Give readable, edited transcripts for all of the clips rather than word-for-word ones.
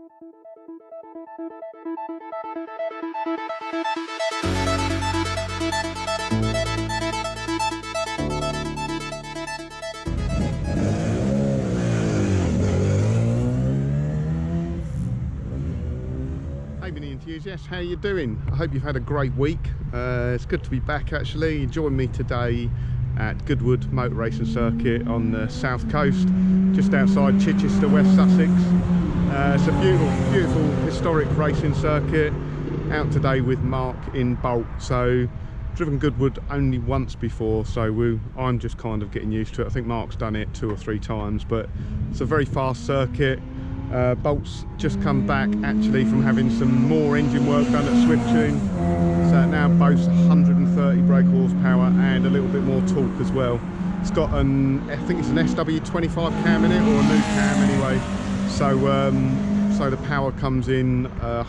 Hey mini enthusiasts, how you doing? I hope you've had a great week. It's good to be back actually. You joined me today at Goodwood Motor Racing Circuit on the south coast, just outside Chichester, West Sussex. It's a beautiful, beautiful historic racing circuit. Out today with Mark in Bolt. So driven Goodwood only once before, so I'm just kind of getting used to it. I think Mark's done it 2 or 3 times, but it's a very fast circuit. Bolt's just come back actually from having some more engine work done at Swiftune, so it now boasts 130 brake horsepower and a little bit more torque as well. It's got I think it's an SW25 cam in it, or a new cam anyway, so the power comes in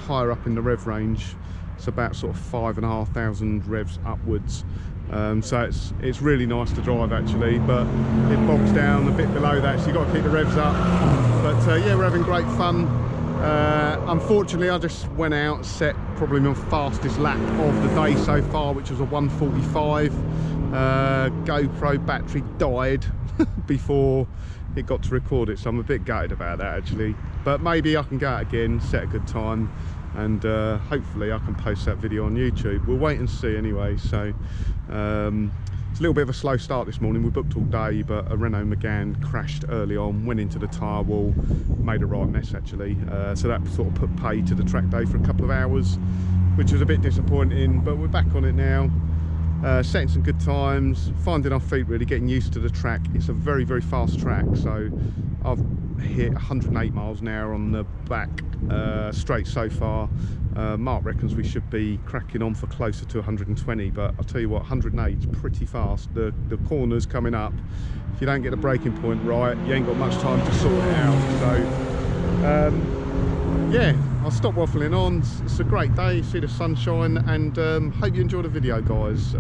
higher up in the rev range. It's about sort of 5,500 revs upwards. So it's really nice to drive actually, but it bogs down a bit below that, so you've got to keep the revs up. But yeah, we're having great fun. Unfortunately, I just went out, set probably my fastest lap of the day so far, which was a 1:45. GoPro battery died before it got to record it, so I'm a bit gutted about that actually. But maybe I can go out again, set a good time, and hopefully I can post that video on YouTube. We'll wait and see anyway. So it's a little bit of a slow start this morning. We booked all day, but a Renault Megane crashed early on, went into the tyre wall, made a right mess actually. So that sort of put pay to the track day for a couple of hours, which was a bit disappointing, but we're back on it now. Setting some good times, finding our feet really, getting used to the track. It's a very, very fast track, so I've hit 108 miles an hour on the back straight so far. Mark reckons we should be cracking on for closer to 120, but I'll tell you what, 108 is pretty fast. The corners coming up, if you don't get the braking point right, you ain't got much time to sort it out. So yeah, I'll stop waffling on. It's a great day, see the sunshine, and hope you enjoy the video, guys.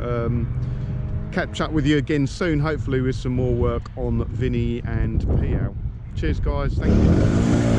Catch up with you again soon, hopefully with some more work on Vinny and PL. Cheers guys, thank you.